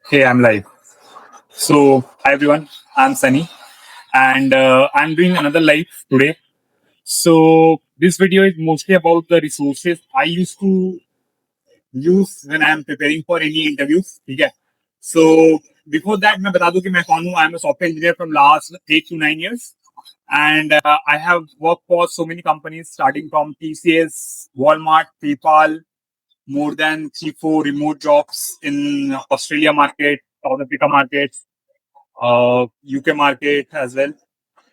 Hey, I'm live. So, hi everyone, I'm Sunny, and I'm doing another live today. So, this video is mostly about the resources I used to use when I'm preparing for any interviews. Okay. So, before that, मैं बता दूं कि मैं कौन हूँ. I'm a software engineer from last 8 to 9 years, and I have worked for so many companies, starting from TCS, Walmart, PayPal, more than 3, 4 remote jobs in Australia market, South Africa market, UK market as well.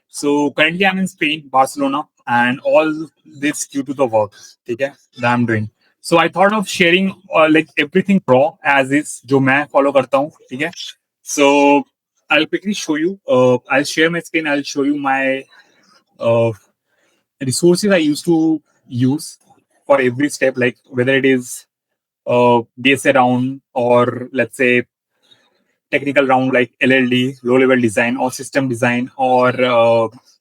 So currently I'm in Spain, Barcelona, and all this due to the work, okay, that I'm doing. So I thought of sharing like everything raw as is, जो मैं follow करता हूँ, ठीक है? So I'll quickly show you. I'll share my screen. I'll show you my uh, resources I used to use for every step, like whether it is DSA round or let's say technical round like LLD, low level design or system design or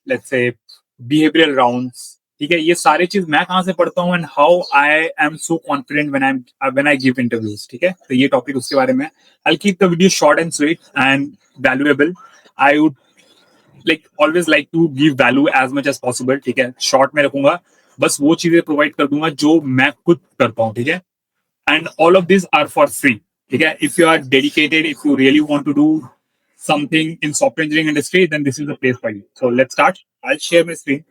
let's say behavioral rounds. ठीक है ये सारे चीज मैं कहाँ से पढ़ता हूँ and how I am so confident when I give interviews ठीक है तो ये टॉपिक उसके बारे में I keep the video short and sweet and valuable I would like always like to give value as much as possible ठीक है short में रखूंगा बस वो चीजें प्रोवाइड कर दूंगा जो मैं खुद करता हूँ ठीक है and all of these are for free okay if you are dedicated if you really want to do something in software engineering industry then this is the place for you so let's start I'll share my screen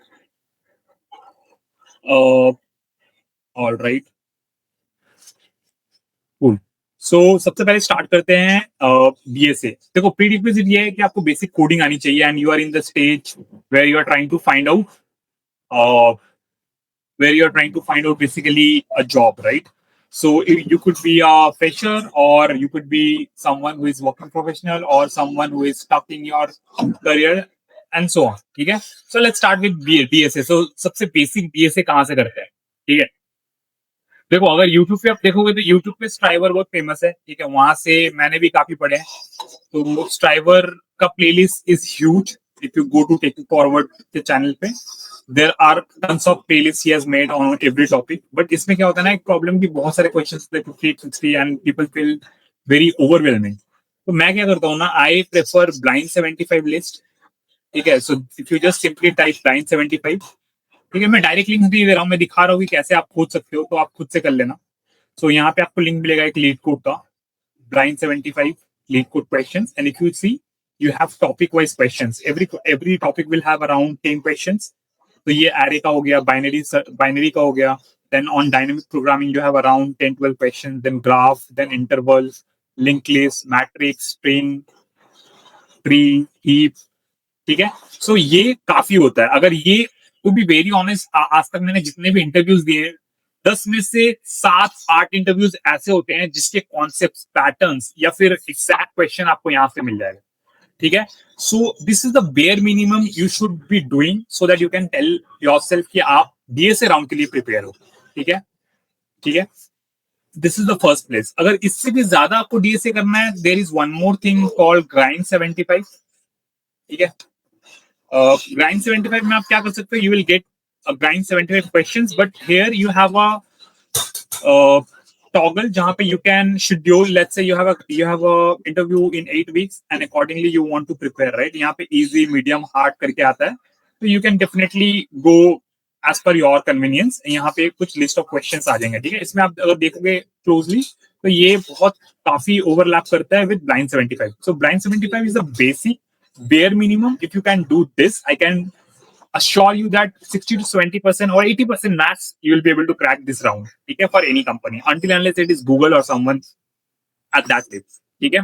uh all right cool so सबसे पहले start करते हैं BSA देखो pre requisite ये है कि आपको basic coding आनी चाहिए and you are in the stage where you are trying to find out where you're trying to find out basically a job, right? So you could be a fresher, or you could be someone who is working professional, or someone who is stuck in your career, and so on. ठीक है? So let's start with BSA. So सबसे basic BSA कहाँ से करते हैं? ठीक है? देखो अगर YouTube पे आप देखोगे तो YouTube पे स्ट्राइवर बहुत फेमस है ठीक है वहां से मैंने भी काफी पढ़े हैं तो स्ट्राइवर का playlist is huge if you go to take forward के चैनल पे there are tons of playlist he has made on every topic but इसमें क्या होता है ना एक प्रॉब्लम की बहुत सारे क्वेश्चंस थे 50 60 and people feel very overwhelming तो मैं क्या करता हूँ ना आई प्रेफर ब्लाइंड 75 लिस्ट ठीक है so if you just simply type blind 75 ठीक है मैं डायरेक्ट लिंक नहीं दे रहा हूँ मैं दिखा रहा हूँ कि कैसे आप खोज सकते हो तो आप खुद से कर लेना सो यहाँ पे आपको लिंक मिलेगा एक लीड कोड का blind 75 LeetCode questions and if you see you have topic wise questions every topic will have around 10 questions तो ये array का हो गया binary का हो गया then on dynamic programming you have around 10 12 questions then graph then interval linked list matrix string tree heap ठीक है सो ये काफी होता है अगर ये टू बी वेरी ऑनेस्ट आज तक मैंने जितने भी इंटरव्यूज दिए 10 में से 7 8 इंटरव्यूज ऐसे होते हैं जिसके कॉन्सेप्ट पैटर्न्स या फिर एग्जैक्ट क्वेश्चन आपको यहाँ से मिल जाएगा ठीक है so this is the bare minimum you should be doing so that you can tell yourself कि आप डीएसए राउंड के लिए प्रिपेयर हो ठीक है this is the first place अगर इससे भी ज्यादा आपको डीएसए करना है there is one more thing called grind 75 ठीक है ग्राइंड 75 में आप क्या कर सकते हो you will gate grind 75 questions but here you have a toggle जहां पे you can schedule let's say you have a interview in 8 weeks and accordingly you want to prepare right यहाँ पे easy medium hard करके आता है तो you can definitely go as per your convenience यहाँ पे कुछ list of questions आ जाएंगे ठीक है इसमें आप अगर देखोगे closely तो ये बहुत काफी overlap करता है with blind 75 so blind 75 is the basic bare minimum if you can do this I can assure you that 60 to 70% or 80% max you will be able to crack this round okay for any company until unless it is Google or someone at that stage okay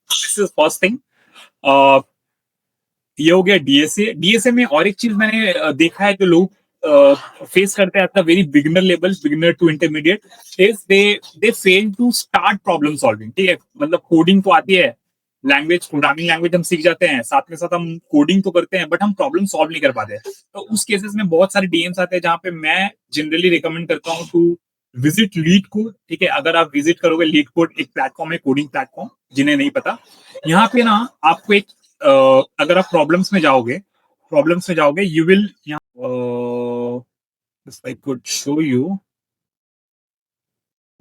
this is first thing uh, ये हो गया DSA में और एक चीज मैंने देखा है जो लोग फेस करते हैं at the very beginner level beginner to intermediate is they fail to start problem solving ठीक है मतलब कोडिंग तो आती है लैंग्वेज प्रोग्रामिंग लैंग्वेज हम सीख जाते हैं साथ में साथ हम कोडिंग तो करते हैं बट हम प्रॉब्लम सॉल्व नहीं कर पाते तो उस केसेस में बहुत सारे डीएम्स आते हैं जहां पे मैं जनरली रिकमेंड करता हूँ टू विजिट लीड कोड ठीक है अगर आप विजिट करोगे लीड कोड एक प्लेटफॉर्म है कोडिंग प्लेटफॉर्म जिन्हें नहीं पता यहाँ पे ना आपको एक अगर आप प्रॉब्लम्स में जाओगे you will I could show you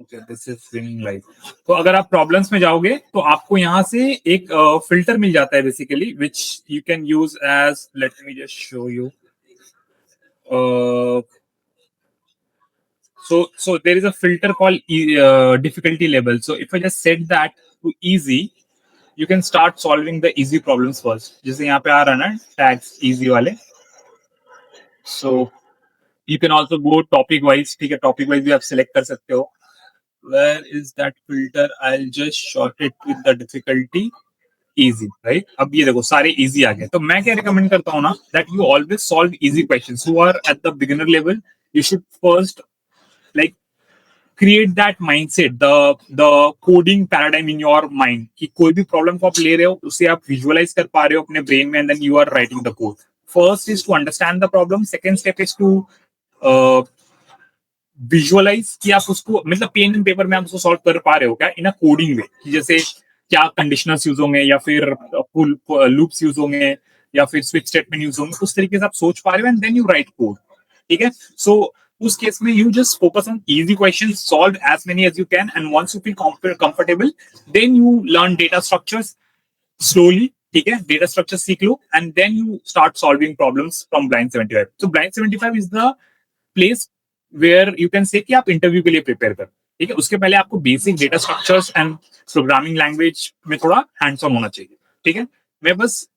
okay, this is swimming life. तो अगर आप प्रॉब्लम्स में जाओगे तो आपको यहाँ से एक फिल्टर मिल जाता है basically, which you can use as, let me just show you. So there is a filter called difficulty level. So if I just set that to easy, you can start solving the easy problems first. जैसे यहाँ पे आ रहा है ना tags easy वाले. So you can also go topic wise. ठीक है, topic wise भी आप select कर सकते हो. Where is that filter? I'll just short it with the difficulty easy, right? अब ये देखो सारे easy आ गए. तो मैं क्या recommend करता हूँ ना, that you always solve easy questions. Who are at the beginner level, you should first like create that mindset, the coding paradigm in your mind कि कोई भी प्रॉब्लम को आप ले रहे हो उसे आप विजुअलाइज कर पा रहे हो अपने ब्रेन में, and then you are writing the code. First is to understand the problem, second step is to visualize कि आप उसको मतलब पेन एंड पेपर में आप उसको सॉल्व कर पा रहे हो क्या इन अ कोडिंग वे, कि जैसे क्या कंडीशनर्स यूज होंगे या फिर फुल लूप्स यूज होंगे या फिर स्विच स्टेटमेंट यूज होंगे, उस तरीके से आप सोच पा रहे हो and then you write code. ठीक है, सो उस केस में you just focus on easy questions, solve as many as you can, and once you feel comfortable then you learn data structures slowly. ठीक है, डेटा स्ट्रक्चर सीख लो and then you start solving problems from blind 75. तो blind 75 is the place where you can say कि आप interview के लिए prepare कर. ठीक है, उसके पहले आपको basic data structures and programming language में थोड़ा हैंड्स ऑन होना चाहिए. ठीक है, मैं बस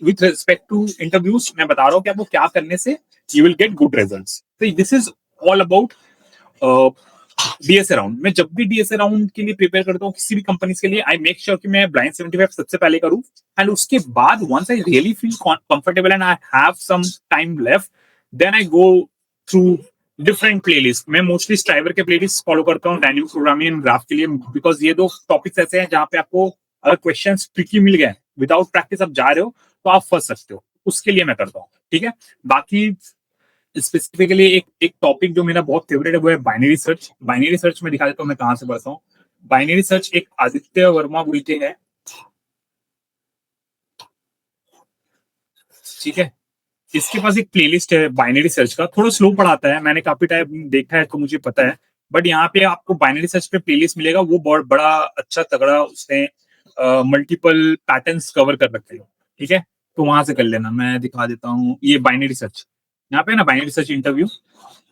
विथ रिस्पेक्ट टू इंटरव्यूज मैं बता रहा हूँ कि आपको क्या करने से you will get good results. तो this is all about DSA round. मैं जब भी डीएसए राउंड के लिए प्रिपेयर करता हूँ किसी भी कंपनी के लिए, आई मेक श्योर कि मैं ब्लाइंड 75 सबसे पहले करूँ, एंड उसके बाद once I really feel comfortable and I have some time left, then I go through different playlist. मैं मोस्टली स्ट्राइवर के प्लेलिस्ट फॉलो करता हूँ डायनेमिक प्रोग्रामिंग एंड ग्राफ के लिए, बिकॉज ये दो टॉपिक्स ऐसे हैं जहाँ पे आपको अगर क्वेश्चन ट्रिकी मिल गए, विदाउट प्रैक्टिस आप जा रहे हो तो आप फंस सकते हो. उसके लिए मैं करता हूँ. ठीक है, बाकी स्पेसिफिकली एक टॉपिक जो मेरा बहुत फेवरेट है वो है बाइनरी सर्च. बाइनरी सर्च में दिखा देता हूँ मैं कहाँ से पढ़ता हूँ. बाइनरी सर्च एक आदित्य वर्मा बोल के है. ठीक है, इसके पास एक प्लेलिस्ट है बाइनरी सर्च का. थोड़ा स्लो पढ़ाता है, मैंने काफी टाइम देखा है तो मुझे पता है, बट यहाँ पे आपको बाइनरी सर्च पे प्लेलिस्ट मिलेगा. वो बहुत बड़ा अच्छा तगड़ा, उसने मल्टीपल पैटर्न्स कवर कर रखे हैं. ठीक है, तो वहां से कर लेना. मैं दिखा देता हूँ ये बाइनरी सर्च, यहाँ पे ना बाइनरी सर्च इंटरव्यू,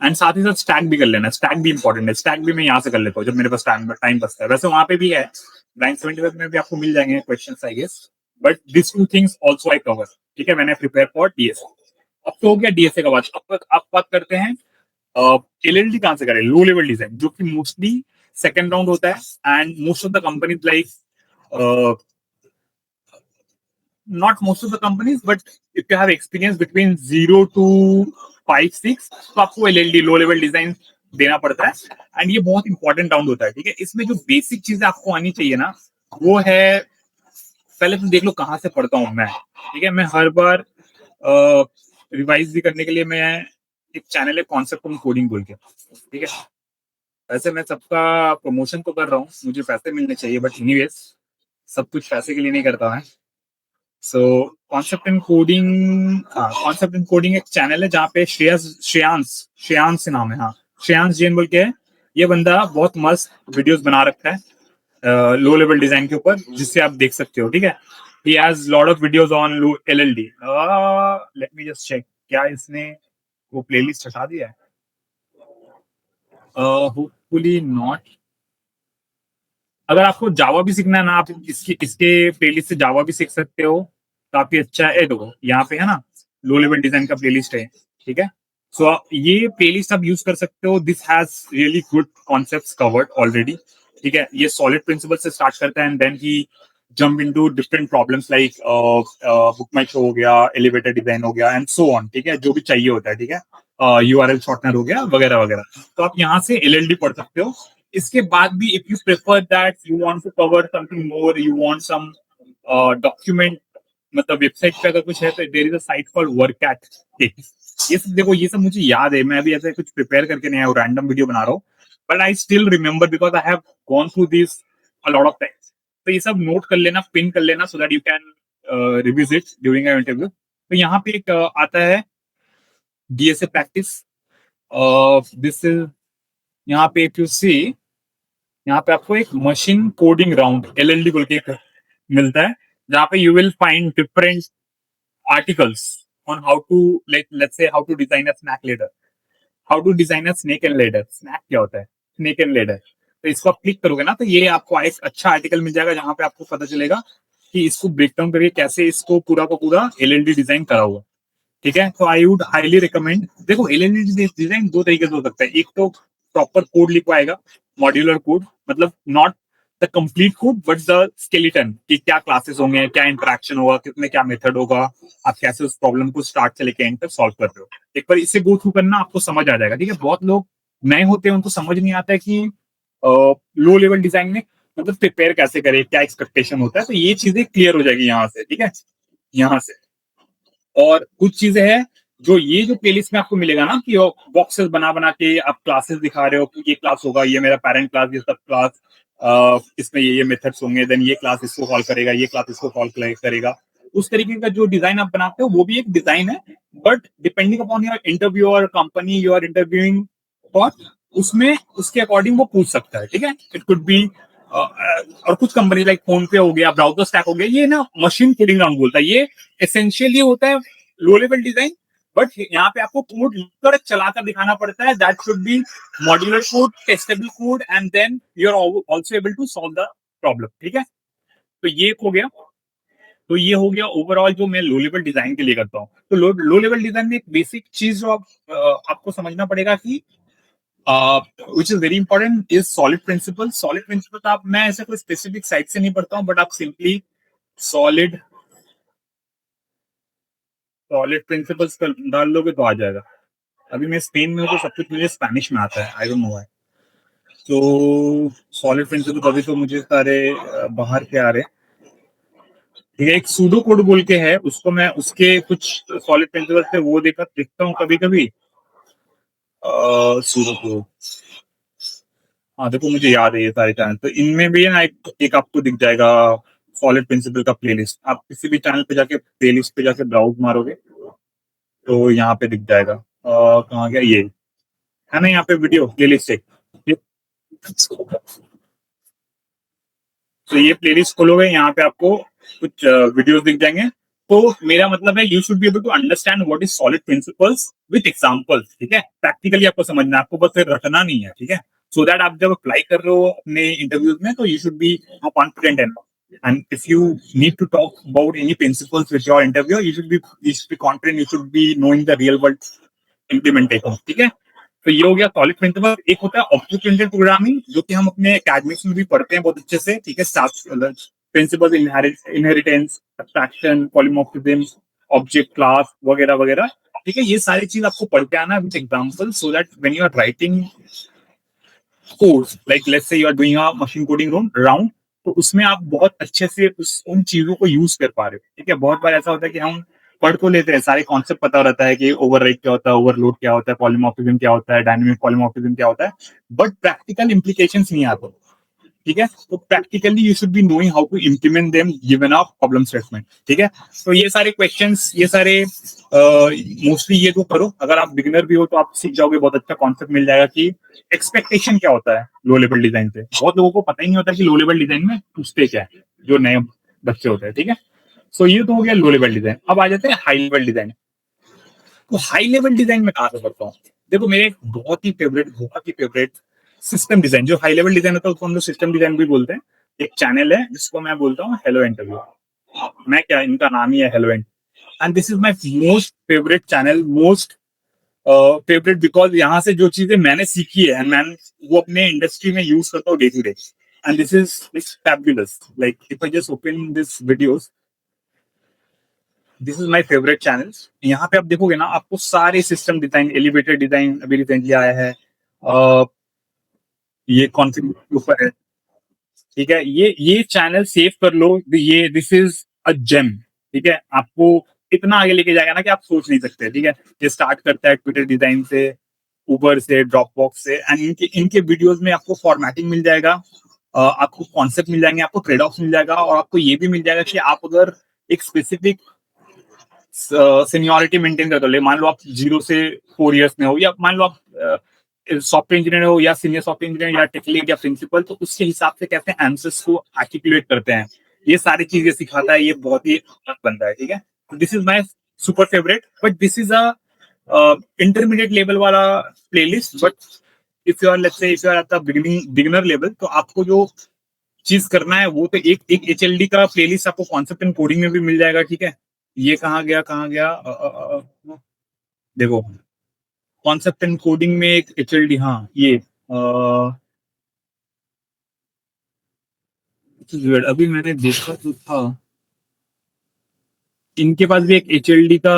एंड साथ ही साथ स्टैक भी कर लेना. स्टैक भी इंपॉर्टेंट है, स्टैक भी मैं यहाँ से कर लेता हूँ जब मेरे पास टाइम बचता है. वैसे वहां पे भी है, 975 में भी आपको मिल जाएंगे question I guess, but this two things also I cover. ठीक है, मैंने प्रिपेयर फॉर डीएसए. अब तो हो गया डीएसए का बात. अब बात करते हैं एलएलडी कहाँ से करें, लो लेवल डिजाइन, जो कि मोस्टली सेकंड राउंड होता है, and most of the companies like not most of the companies, but if you have experience between 0 to 5-6, तो आपको एलएलडी लो लेवल डिजाइन देना पड़ता है, एंड ये बहुत इंपॉर्टेंट राउंड होता है. ठीक है, इसमें जो बेसिक चीजें आपको आनी चाहिए ना, वो है, पहले तो देख लो कहाँ से पढ़ता हूँ मैं. ठीक है, मैं हर बार रिवाइज भी करने के लिए मैं एक चैनल है कॉन्सेप्ट ऑन कोडिंग बोल के. ठीक है, वैसे मैं सबका प्रमोशन तो कर रहा हूँ, मुझे पैसे मिलने चाहिए, बट एनीवेज सब कुछ पैसे के लिए नहीं करता है. सो कॉन्सेप्ट इन कोडिंग एक चैनल है जहाँ पे श्रेयांश नाम है, हाँ, श्रेयांश जैन बोल के है. ये बंदा बहुत मस्त वीडियोस बना रखा है लो लेवल डिजाइन के ऊपर, जिससे आप देख सकते हो. ठीक है, he has lot of videos on LLD. Let me just check, क्या इसने वो प्लेलिस्ट हटा दिया है? Hopefully not. अगर आपको जावा भी सीखना है ना, आप इसके प्लेलिस्ट से जावा भी सीख सकते हो. काफी अच्छा है. देखो यहाँ पे है ना, लो लेवल डिजाइन का प्लेलिस्ट है. ठीक है, सो ये प्लेलिस्ट आप यूज कर सकते हो. This has really good concepts covered already. ठीक है, ये सॉलिड प्रिंसिपल से स्टार्ट करता है, and then he jump into different problems like book my show हो गया, एलिवेटर डिजाइन हो गया, एंड सो ऑन. ठीक है, जो भी चाहिए होता है. ठीक है, यूआरएल शॉर्टनर हो गया, वगैरह वगैरह. तो आप यहाँ से एलएलडी पढ़ सकते हो. इसके बाद भी if you prefer that you want to cover something more, you want some document, मतलब वेबसाइट पे अगर कुछ है तो there is a site called workat. ये सब देखो, ये सब मुझे याद है, मैं अभी ऐसे कुछ प्रिपेयर करके नहीं आया हूँ, रैंडम वीडियो बना रहा हूँ, but I still remember because I have gone through this a lot of times. तो ये सब नोट कर लेना, पिन कर लेना, सो that you can revisit during your interview. तो यहाँ पे एक आता है डीएसए प्रैक्टिस. दिस इज, यहाँ पे इफ यू सी, यहाँ पे आपको एक मशीन कोडिंग राउंड LLD बोल के एक मिलता है, जहाँ पे you will find different articles on how to, like let's say how to design a snake ladder, how to design a snake and ladder. Snake क्या होता है, स्नेक एंड लेडर। तो इसको आप क्लिक करोगे ना, तो ये आपको एक अच्छा आर्टिकल मिल जाएगा जहां पे आपको पता चलेगा कि इसको ब्रेक डाउन करके कैसे इसको पूरा का पूरा LLD डिजाइन करा हुआ। ठीक है, तो आई वुड हाईली रिकमेंड। देखो LLD डिजाइन दो तरीके से हो सकता है, एक तो प्रॉपर कोड लिखवाएगा, मॉड्यूलर कोड, मतलब not the complete code but the skeleton, कि क्या क्लासेस होंगे, क्या इंटरेक्शन होगा, कितने क्या मेथड होगा, आप कैसे उस प्रॉब्लम को स्टार्ट से लेके एंड तक सॉल्व कर रहे हो। एक बार इसे गो थ्रू करना, आपको समझ आ जाएगा। ठीक है, बहुत लोग नए होते हैं, उनको समझ नहीं आता है कि लो लेवल डिजाइन में मतलब प्रिपेयर कैसे करें, क्या एक्सपेक्टेशन होता है। तो ये चीजें क्लियर हो जाएगी यहाँ से। ठीक है, यहाँ से। और कुछ चीजें हैं जो ये जो प्लेलिस्ट में आपको मिलेगा ना, कि बॉक्सेस बना बना के आप क्लासेस दिखा रहे हो कि ये क्लास होगा, ये मेरा पेरेंट क्लास, ये सब क्लास, इसमें ये मेथड्स होंगे, देन ये क्लास इसको कॉल करेगा, ये क्लास इसको कॉल करेगा। उस तरीके का जो डिजाइन आप बनाते हो वो भी एक डिजाइन है, but depending upon your interview और company you are interviewing for, उसमें उसके अकॉर्डिंग वो पूछ सकता है। ठीक है, इट कुड बी और कुछ कंपनी लाइक फोन पे हो गया, ब्राउजर स्टैक हो गया, ये ना मशीन कोडिंग राउंड बोलता है। ये एसेंशियली होता है लो लेवल डिजाइन, बट यहाँ पे आपको कोड लिखकर चलाकर दिखाना पड़ता है। That should be modular code, testable code, and then you are also able to solve the problem. ठीक है, तो ये हो गया। तो ये हो गया ओवरऑल जो मैं लो लेवल डिजाइन के लिए करता हूँ। तो लो लेवल डिजाइन में एक बेसिक चीज जो आपको समझना पड़ेगा कि which is very important is solid principle. Solid principle आप, मैं ऐसे कोई स्पेसिफिक साइट से नहीं पढ़ता हूँ, बट आप सिंपली सॉलिड सॉलिड प्रिंसिपल्स डाल दोगे तो आ जाएगा। अभी मैं स्पेन में हूँ तो सब कुछ मुझे स्पेनिश में आता है, आई डोंट नो व्हाई। तो सॉलिड प्रिंसिपल अभी तो मुझे सारे बाहर के आ रहे हैं। ठीक है, एक सूडो कोड बोल के है, उसको मैं उसके कुछ सॉलिड प्रिंसिपल से वो देखता हूँ कभी कभी। सूडो कोड, हाँ देखो मुझे याद है ये सारे चैनल, तो इनमें भी है ना एक आपको दिख जाएगा सॉलिड प्रिंसिपल का प्लेलिस्ट। आप किसी भी चैनल पे जाके प्लेलिस्ट पे जाके ब्राउज मारोगे तो यहाँ पे दिख जाएगा। कहाँ गया ये, है ना, यहाँ पे वीडियो प्लेलिस्ट है। ये- तो ये प्लेलिस्ट खोलोगे, यहाँ पे आपको कुछ वीडियोस दिख जाएंगे। तो मेरा मतलब है you should be able to understand what is solid principles with examples. ठीक है, प्रैक्टिकली आपको समझना है, आपको बस फिर रटना नहीं है। ठीक है, सो दैट आप जब अप्लाई कर रहे हो अपने इंटरव्यूज में तो you should be confident and if you need to talk about any principles with your interview, you should be confident, you should be knowing the real world implementation। ठीक है, तो ये हो गया सॉलिड प्रिंसिपल। एक होता है ऑब्जेक्ट ओरिएंटेड प्रोग्रामिंग, जो कि हम अपने एकेडमिक्स में भी पढ़ते हैं बहुत अच्छे से। ठीक है, principle inheritance, abstraction, polymorphism, object class वगैरह वगैरह। ठीक है, ये सारी चीज आपको पढ़ के आना with example, so that when you are writing codes, like let's say you are doing a machine coding round, तो उसमें आप बहुत अच्छे से उन चीजों को यूज कर पा रहे हो। ठीक है, बहुत बार ऐसा होता है कि हम पढ़ तो लेते हैं, सारे कॉन्सेप्ट पता रहता है कि ओवरराइड क्या होता है, ओवरलोड क्या होता है, पॉलीमॉर्फिज्म क्या होता है, डायनामिक पॉलीमॉर्फिज्म क्या होता है, बट प्रैक्टिकल इंप्लीकेशंस नहीं आते। ठीक है, तो practically you should be knowing how to implement them given a problem statement. ठीक है, तो ये सारे क्वेश्चंस, ये सारे मोस्टली ये तो करो। अगर आप बिगिनर भी हो तो आप सीख जाओगे, बहुत अच्छा कॉन्सेप्ट मिल जाएगा कि एक्सपेक्टेशन क्या होता है लो लेवल डिजाइन से। बहुत लोगों को पता ही नहीं होता कि लो लेवल डिजाइन में पूछते क्या है, जो नए बच्चे होते हैं। ठीक है, सो ये तो हो गया लो लेवल डिजाइन। अब आ जाते हैं हाई लेवल डिजाइन। तो हाई लेवल डिजाइन में कहाँ से करता हूँ? देखो मेरे एक बहुत ही फेवरेट सिस्टम डिजाइन, जो हाई लेवल डिजाइन होता है उसको हम लोग सिस्टम डिजाइन भी बोलते हैं। एक चैनल है जिसको मैं बोलता हूँ हेलो इंटरव्यू। मैं क्या, इनका नाम ही है hello and this is my most favourite channel, most favourite, because यहाँ से जो चीजें मैंने सीखी है मैं वो अपने इंडस्ट्री में यूज करता हूँ day to day, and this is fabulous. Like if I just open this videos, this is my favourite channel. यहाँ पे आप देखोगे ना, आपको सारे सिस्टम डिजाइन, एलिवेटर डिजाइन अभी रिसेंटली आया है, ये कॉन्फ़िगर के ऊपर है। ठीक है, ये चैनल सेव कर लो, ये दिस इज अ जेम। ठीक है, आपको इतना आगे लेके जाएगा ना कि आप सोच नहीं सकते। ठीक है, ये स्टार्ट करता है ट्विटर डिजाइन से, उबर से, ड्रॉप बॉक्स से, एंड इनके इनके वीडियोस में आपको फॉर्मेटिंग मिल जाएगा, आपको कॉन्सेप्ट मिल जाएंगे, आपको ट्रेड ऑफ मिल जाएगा, और आपको ये भी मिल जाएगा कि आप अगर एक स्पेसिफिक सीनियोरिटी मेंटेन कर दो, मान लो आप 0 से 4 इयर्स में हो, या मान लो आप सॉफ्टवेयर इंजीनियर हो या सीनियर सॉफ्टवेयर इंजीनियर या टेक लीड या प्रिंसिपल, तो उसके हिसाब से कैसे आंसर्स को आर्टिकुलेट करते हैं, ये सारी चीजें सिखाता है। ये बहुत ही मस्त बंदा है, ठीक है। This is my super favourite, but this is a intermediate level वाला playlist. But if you are let's say if you are at the beginner level, तो आपको जो चीज करना है वो तो एक एचएलडी का प्लेलिस्ट आपको कॉन्सेप्ट एंड कोडिंग में भी मिल जाएगा, ठीक है। ये कहाँ गया देखो, कॉन्सेप्ट एंड कोडिंग में एक एचएलडी, हाँ ये अभी मैंने देखा तो था, इनके पास भी एक एचएलडी का।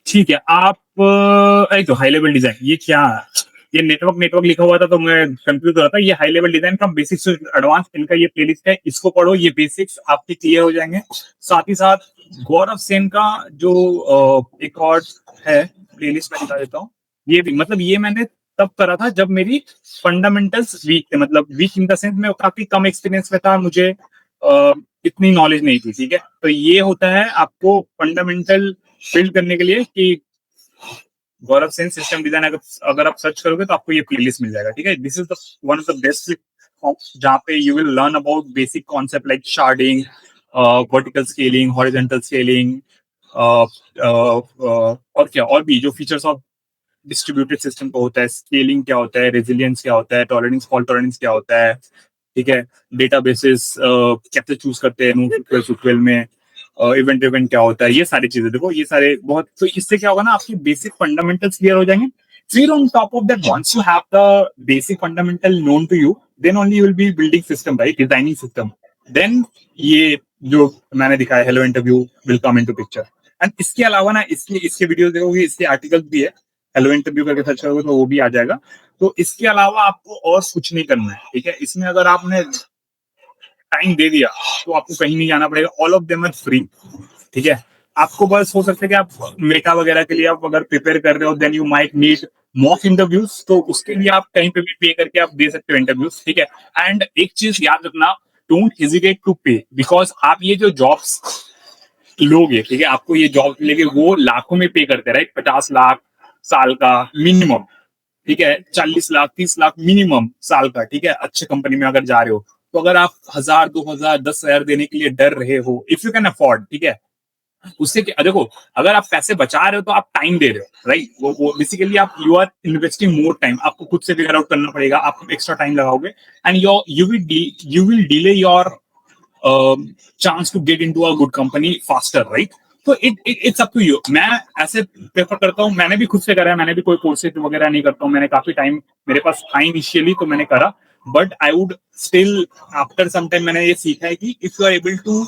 ठीक है, आप तो हाई लेवल डिजाइन, ये क्या है? ये नेटवर्क नेटवर्क लिखा हुआ था तो मैं कंफ्यूज हो रहा था। ये high level design from basics to advance, इनका ये प्लेलिस्ट है, इसको पढ़ो, ये बेसिक्स आपके क्लियर हो जाएंगे। साथ ही साथ गौरव सेन का जो एक और है प्लेलिस्ट, मैं दिखा देता हूँ। ये भी मतलब ये मैंने तब करा था जब मेरी फंडामेंटल्स वीक थे, मतलब वीक इन द सेंस में काफी कम एक्सपीरियंस में था, मुझे इतनी नॉलेज नहीं थी, ठीक है। तो ये होता है आपको फंडामेंटल बिल्ड करने के लिए कि गौरव सेन सिस्टम डिजाइन, अगर आप सर्च करोगे तो आपको ये प्लेलिस्ट मिल जाएगा, ठीक है। This is the one of the best, जहाँ पे you will learn about basic concept like sharding, vertical scaling, horizontal scaling, और क्या और भी जो फीचर्स ऑफ डिस्ट्रीब्यूटेड सिस्टम को होता है, स्केलिंग क्या होता है, रेजिलियंस क्या होता है, टॉलरेंस, फॉल्ट टॉलरेंस क्या होता है, ठीक है। डेटाबेसेस कैसे चूज करते हैं नोस्क्यूएल SQL में, इवेंट इवेंट क्या होता है, ये सारी चीजें देखो, ये सारे बहुत, तो इससे क्या होगा ना, आपकी बेसिक फंडामेंटल्स क्लियर हो जाएंगे। फिर on top of that, once you have the basic fundamental known to you, then only you will be building system, right, designing system. Then ये जो मैंने दिखाया hello interview will come into picture. And इसके अलावा ना, इसके इसके video देखोगे, इसके आर्टिकल्स भी है, हेलो इंटरव्यू करके सर्च करोगे तो वो भी आ जाएगा। तो इसके अलावा आपको और कुछ नहीं करना है, ठीक है। इसमें अगर आपने टाइम दे दिया तो आपको कहीं नहीं जाना पड़ेगा, all of them are free, ठीक है। आपको बस हो सकता है कि आप मेटा वगैरह के लिए आप अगर प्रिपेयर कर रहे हो, then you might need mock interviews, तो उसके लिए आप कहीं पे भी पे करके आप दे सकते हो इंटरव्यूज, ठीक है। एंड एक चीज याद रखना, डोंट हेजिटेट टू पे, बिकॉज आप ये जो जॉब्स लोगे, ठीक है, आपको ये जॉब मिलेगी, वो लाखों में पे करते हैं, राइट, 50 लाख साल का मिनिमम, ठीक है, 40 लाख 30 लाख मिनिमम साल का, ठीक है, अच्छे कंपनी में अगर जा रहे हो। तो अगर आप 1000 2000 10,000 देने के लिए डर रहे हो, इफ यू कैन अफोर्ड, ठीक है, उससे क्या देखो, अगर आप पैसे बचा रहे हो तो आप टाइम दे रहे हो, राइट, वो बेसिकली आप you are investing more time, आपको खुद से फिगर आउट करना पड़ेगा, आप एक्स्ट्रा टाइम लगाओगे, and your you will delay your chance to get into a good company faster, right. तो इट्स अप टू यू। मैं ऐसे प्रेफर करता हूँ, मैंने भी खुद से करा है, मैंने भी कोई कोर्सेज वगैरह नहीं करता हूँ, मैंने काफी टाइम मेरे पास था इनिशियली तो मैंने करा, but I would still after some time मैंने ये सीखा है कि if you are able to,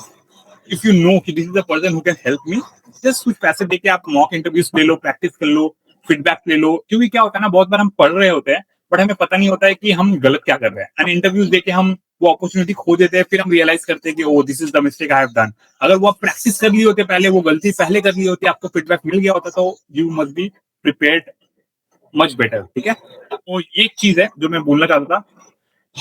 if you know कि this is the person who can help me, just कुछ पैसे देके आप मॉक इंटरव्यूज ले लो, प्रैक्टिस कर लो, फीडबैक ले लो, क्योंकि क्या होता है ना, बहुत बार हम पढ़ रहे होते हैं बट हमें पता नहीं होता है कि हम गलत क्या कर रहे हैं, एंड इंटरव्यूज देके हम वो अपॉर्चुनिटी खो देते हैं, फिर हम रियलाइज करते हैं कि oh this is the mistake I have done. अगर वो आप प्रैक्टिस कर ली होती पहले, वो गलती पहले कर ली होती, आपको फीडबैक मिल गया होता, तो you must be prepared much better, ठीक है। तो ये एक चीज है जो मैं बोलना चाहता था।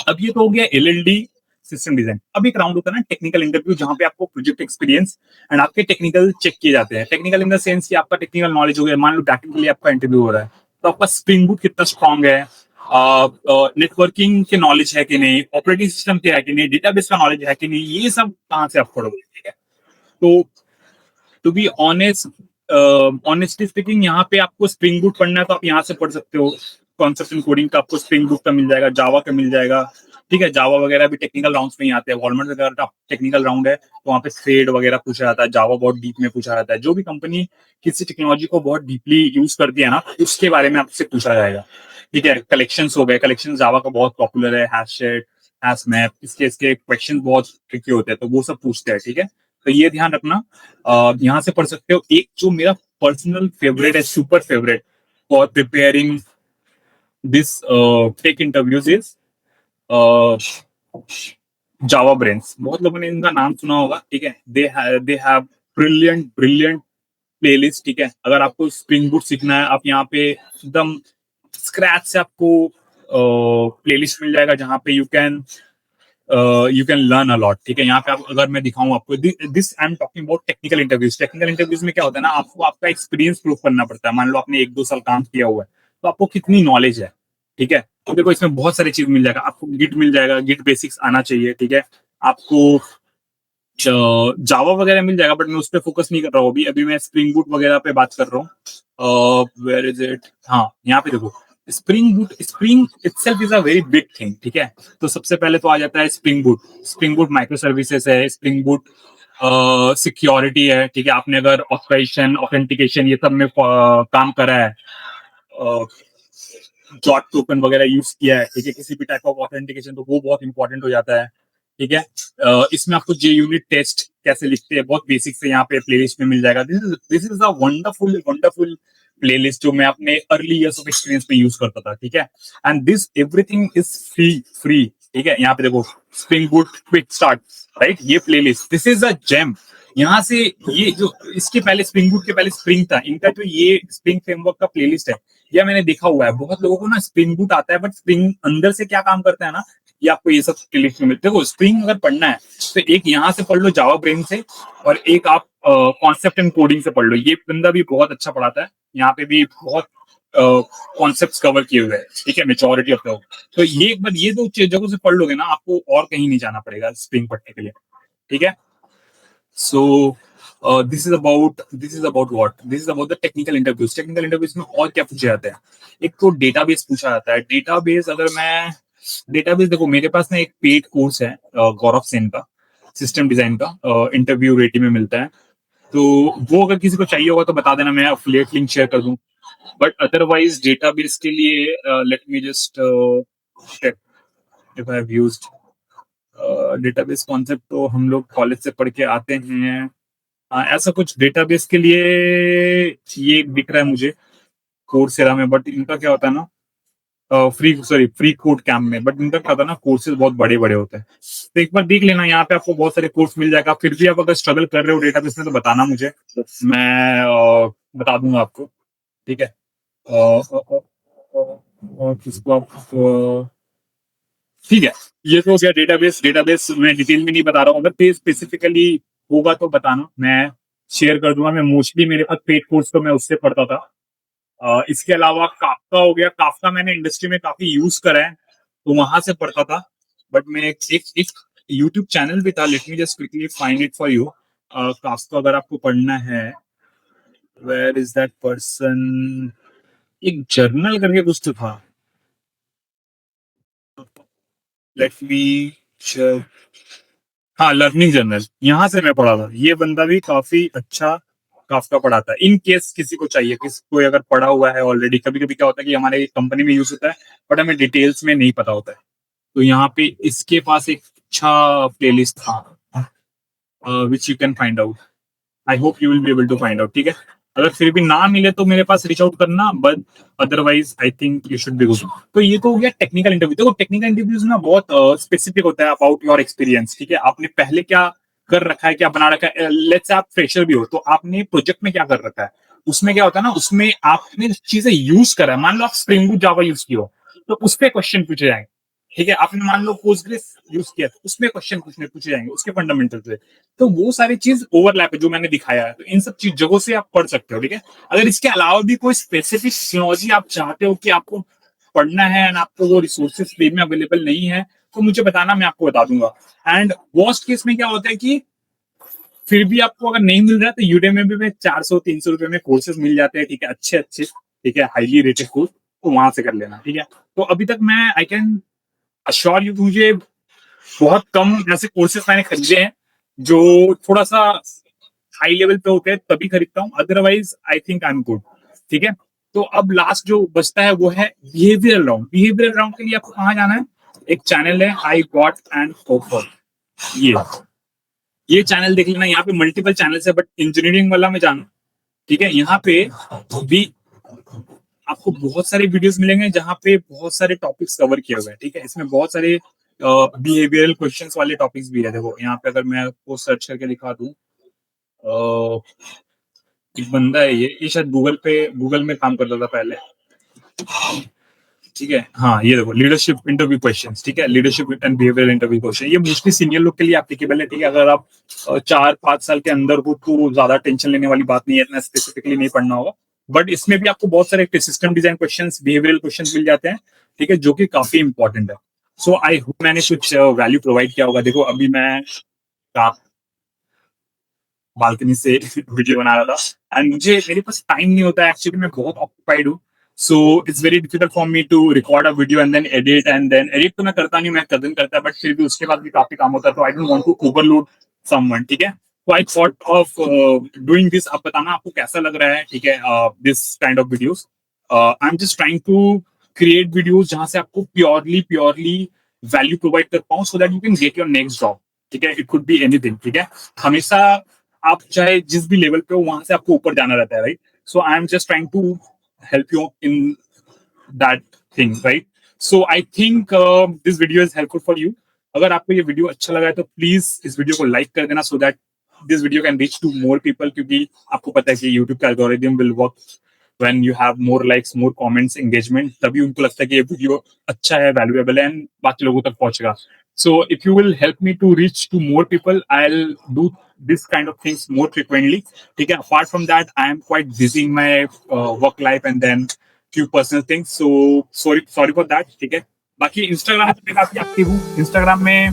अब ये तो हो गया एलएलडी सिस्टम डिजाइन। अब एक राउंड होता है ना टेक्निकल इंटरव्यू, जहां पे आपको प्रोजेक्ट एक्सपीरियंस एंड आपके टेक्निकल चेक किए जाते हैं। टेक्निकल इन द सेंस कि आपका टेक्निकल नॉलेज हो गया, मान लो बैकएंड के लिए आपका इंटरव्यू हो रहा है, तो आपका स्प्रिंग बूट कितना स्ट्रांग है, नेटवर्किंग के नॉलेज है कि नहीं, ऑपरेटिंग सिस्टम के है कि नहीं, डेटाबेस का नॉलेज है कि नहीं, ये सब कहाँ से आप पढ़ोगे, ठीक है। तो to be honest, honestly speaking, यहाँ पे आपको स्प्रिंग बूट पढ़ना है तो आप यहाँ से पढ़ सकते हो। कॉन्सेप्ट इन कोडिंग का आपको स्प्रिंग बूट का मिल जाएगा, जावा का मिल जाएगा, ठीक है। जावा वगैरह भी टेक्निकल राउंड्स में ही आते हैं, वॉलमार्ट वगैरह का टेक्निकल राउंड है तो वहाँ पे थ्रेड वगैरह पूछा जाता है, जावा बहुत डीप में पूछा जाता है, जो भी कंपनी किसी टेक्नोलॉजी को बहुत डीपली यूज करती है ना, उसके बारे में आपसे पूछा जाएगा, ठीक है। कलेक्शंस हो गए, कलेक्शन जावा का बहुत पॉपुलर है, हैशसेट, हैश मैप, इसके इसके क्वेश्चन बहुत ट्रिकी होते हैं, तो वो सब पूछते हैं, ठीक है। तो ये ध्यान रखना, यहाँ से पढ़ सकते हो। एक जो मेरा पर्सनल फेवरेट है, super favourite for preparing this tech interviews is Java brains. बहुत लोगों ने इनका नाम सुना होगा, ठीक है। They have brilliant brilliant playlist, ठीक है। अगर आपको स्प्रिंग बूट सीखना है, आप यहाँ पे एकदम स्क्रैच से आपको प्लेलिस्ट मिल जाएगा, जहाँ पे you can you can learn a lot. ठीक है, यहाँ पे आप अगर मैं दिखाऊं आपको, this I am talking about technical interviews. Technical interviews में क्या होता है ना, आपको आपका एक्सपीरियंस प्रूव करना पड़ता है। मान लो आपने 1-2 साल काम किया हुआ है, तो आपको कितनी नॉलेज है। ठीक है, तो देखो इसमें बहुत सारी चीज मिल जाएगा आपको। गिट मिल जाएगा, गिट बेसिक्स आना चाहिए। ठीक है, आपको जावा वगैरह मिल जाएगा, बट मैं उस पर फोकस नहीं कर रहा हूँ अभी। अभी मैं स्प्रिंग बूट वगैरह पे बात कर रहा हूँ। वेयर इज इट, हाँ यहाँ पे देखो, spring boot, spring itself is a very big thing. ठीक है, तो सबसे पहले तो आ जाता है spring boot. Spring boot micro services है, स्प्रिंग बूट सिक्योरिटी है। ठीक है, आपने अगर ऑथराइजेशन, ऑथेंटिकेशन ये सब में काम करा है, डॉट टोकन वगैरह यूज किया है, ठीक है, किसी भी टाइप ऑफ ऑथेंटिकेशन, तो वो बहुत इंपॉर्टेंट हो जाता है। ठीक है, इसमें आपको जे यूनिट टेस्ट कैसे लिखते हैं बहुत बेसिक से यहाँ पे प्लेलिस्ट में मिल जाएगा। This is a wonderful wonderful playlist जो मैं अपने अर्ली इयर्स ऑफ एक्सपीरियंस में यूज करता था। ठीक है, and this everything is free free. ठीक है, यहाँ पे देखो, spring boot quick start, right, ये playlist, this is a gem. यहाँ से ये जो इसके पहले स्प्रिंग बूट के पहले स्प्रिंग था, इनका जो ये स्प्रिंग फ्रेमवर्क का प्लेलिस्ट है, यह मैंने देखा हुआ है। बहुत लोगों को ना स्प्रिंग बूट आता है, बट स्प्रिंग अंदर से क्या काम करता है ना, ये आपको ये सब प्लेलिस्ट में मिलते। देखो स्प्रिंग अगर पढ़ना है तो एक यहाँ से पढ़ लो जावा ब्रेन से, और एक आप कॉन्सेप्ट एंड कोडिंग से पढ़ लो। ये बंदा भी बहुत अच्छा पढ़ाता है, यहाँ पे भी बहुत कॉन्सेप्ट कवर किए हुए हैं। ठीक है, मेजोरिटी ऑफ द, तो ये एक बार ये दो जगहों से पढ़ लोगे ना, आपको और कहीं नहीं जाना पड़ेगा स्प्रिंग पढ़ने के लिए। ठीक है, so this is about what, this is about the technical interviews. Technical interviews में और क्या पूछा जाता है, एक तो डेटाबेस पूछा जाता है। डेटाबेस, अगर मैं डेटाबेस देखो, मेरे पास ना एक पेड कोर्स है गौरव सेन का, सिस्टम डिजाइन का, इंटरव्यू रेटी में मिलता है। तो वो अगर किसी को चाहिए होगा तो बता देना, मैं अफिलिएट लिंक शेयर कर दूं। बट अदरवाइज डेटाबेस के लिए let me just check if I have used database concept. तो हम लोग कॉलेज से पढ़ के आते हैं। ऐसा कुछ डेटाबेस के लिए ये दिख रहा है मुझे कोर्सेरा में, बट इनका क्या होता है ना, फ्री कोड कैम्प में, बट इनका क्या होता है ना, कोर्सेज बहुत बड़े बड़े होते हैं। तो एक बार देख लेना, यहाँ पे आपको बहुत सारे कोर्स मिल जाएगा। फिर भी आप अगर स्ट्रगल कर रहे हो डेटाबेस में तो बताना मुझे, मैं बता दूंगा आपको। ठीक है, और किसको आप ठीक है, ये तो हो गया डेटाबेस। डेटाबेस मैं डिटेल में नहीं बता रहा हूँ, अगर पेज स्पेसिफिकली होगा तो बताना, मैं शेयर कर दूंगा। मैं मोस्टली मेरे पास पेड कोर्स तो मैं उससे पढ़ता था। इसके अलावा काफका हो गया, काफका मैंने इंडस्ट्री में काफी यूज करा है, तो वहां से पढ़ता था। बट मैं एक यूट्यूब चैनल भी था, late me just quickly find it for you. Kafka अगर आपको पढ़ना है, वेयर इज दैट पर्सन, एक जर्नल करके कुछ तो था, लेट मी चेक। हाँ, लर्निंग जर्नल, यहाँ से मैं पढ़ा था। ये बंदा भी काफी अच्छा काफका पढ़ाता है। इन केस किसी को चाहिए, किसी को अगर पढ़ा हुआ है ऑलरेडी, कभी कभी क्या होता है कि हमारे कंपनी में यूज होता है, बट हमें डिटेल्स में नहीं पता होता है। तो यहाँ पे इसके पास एक अच्छा प्लेलिस्ट था, which you can find out. I hope you will be able to find out. ठीक है, अगर फिर भी ना मिले तो मेरे पास रीच आउट करना, but otherwise I think you should be good. तो ये तो हो गया टेक्निकल इंटरव्यू। देखो टेक्निकल इंटरव्यूज ना बहुत स्पेसिफिक होता है अबाउट योर एक्सपीरियंस। ठीक है, आपने पहले क्या कर रखा है, क्या बना रखा है। लेट्स से आप फ्रेशर भी हो, तो आपने प्रोजेक्ट में क्या कर रखा है, उसमें क्या होता है ना, उसमें आपने चीजें यूज करा है। मान लो आप स्प्रिंग बूट जावा यूज किया हो, तो उस पर क्वेश्चन पूछे जाएंगे। ठीक है, आपने मान लो पोस्टग्रेस यूज किया, तो उसमें क्वेश्चन पूछे जाएंगे उसके फंडामेंटल से। तो वो सारी चीज ओवरलैप है जो मैंने दिखाया है, तो इन सब चीज जगहों से आप पढ़ सकते हो। ठीक है, अगर इसके अलावा भी कोई स्पेसिफिक टेक्नोलॉजी आप चाहते हो कि आपको पढ़ना है एंड आपको वो रिसोर्सेज फ्री में अवेलेबल नहीं है, तो मुझे बताना, मैं आपको बता दूंगा। एंड वर्स्ट केस में क्या होता है कि फिर भी आपको अगर नहीं मिल रहा है, तो यूडेमी में 400-300 रुपए में कोर्सेज मिल जाते हैं। ठीक है, अच्छे अच्छे, ठीक है, हाईली रेटेड कोर्स, तो वहां से कर लेना। ठीक है, तो अभी तक मैं आई कैन अश्योर यू, मुझे बहुत कम ऐसे कोर्सेज मैंने खरीदे हैं जो थोड़ा सा हाई लेवल पे होते हैं, तभी खरीदता हूँ। Otherwise I think I am good. ठीक है, तो अब लास्ट जो बचता है वो है बिहेवियरल राउंड। बिहेवियरल राउंड के लिए आपको कहाँ जाना है, एक चैनल है आई गॉट एंड ऑफर, ये चैनल देख लेना। यहाँ पे मल्टीपल चैनल्स है, बट इंजीनियरिंग वाला में जाना। ठीक है, यहाँ पे भी आपको बहुत सारे वीडियोस मिलेंगे जहाँ पे बहुत सारे टॉपिक्स कवर किए हुए हैं। ठीक है, इसमें बहुत सारे बिहेवियरल क्वेश्चंस वाले टॉपिक्स भी है। देखो यहाँ पे अगर मैं आपको सर्च करके दिखा दूं, एक बंदा है, ये शायद गूगल में काम करता था पहले। ठीक है, हाँ ये देखो लीडरशिप इंटरव्यू क्वेश्चंस, ठीक है, leadership and behavioural interview question, ये मोस्टली सीनियर लोग के लिए एप्लीकेबल है, ठीक है। अगर आप 4-5 साल के अंदर हो तो ज्यादा टेंशन लेने वाली बात नहीं है, इतना स्पेसिफिकली नहीं पढ़ना होगा। बट इसमें भी आपको बहुत सारे system design questions, behavioural questions मिल जाते हैं, ठीक है, जो कि काफी इंपॉर्टेंट है। सो आई होप मैंने कुछ वैल्यू प्रोवाइड किया होगा। देखो अभी मैं बालकनी से वीडियो बना रहा था एंड मुझे मेरे पास टाइम नहीं होता है, एक्चुअली मैं बहुत ऑक्यूपाइड हूँ। So it's very difficult for me to record a video and then edit तो मैं करता नहीं, मैं कजिन करता है, बट फिर भी उसके बाद भी काफी काम होता है, तो I don't want to overload someone, ठीक है। तो I thought of doing this. आप बताना आपको कैसा लग रहा है, ठीक है, this kind of videos. I am just trying to create videos जहां से आपको प्योरली प्योरली वैल्यू प्रोवाइड कर पाऊं, so that you can get your next job, ठीक है। इट कुड बी एनीथिंग, ठीक है। हमेशा आप चाहे जिस भी लेवल पे हो वहां से आपको ऊपर जाना रहता है, right. So I am just trying to help you in that thing, right. So I think this video is helpful for you. अगर आपको ये वीडियो अच्छा लगा है तो प्लीज इस वीडियो को लाइक कर देना, so that this video can reach to more people, क्योंकि आपको पता है कि यूट्यूब का algorithm will work when you have more likes, more comments, engagement, तभी उनको लगता है कि ये वीडियो अच्छा है, वैल्यूएबल है एंड बाकी लोगों तक पहुंचेगा। So if you will help me to reach to more people, I'll do this kind of things more frequently. ठीक है। Apart from that, I am quite busy in my work life and then few personal things. So sorry for that, ठीक है। बाकी Instagram पे काफी active हूँ। Instagram में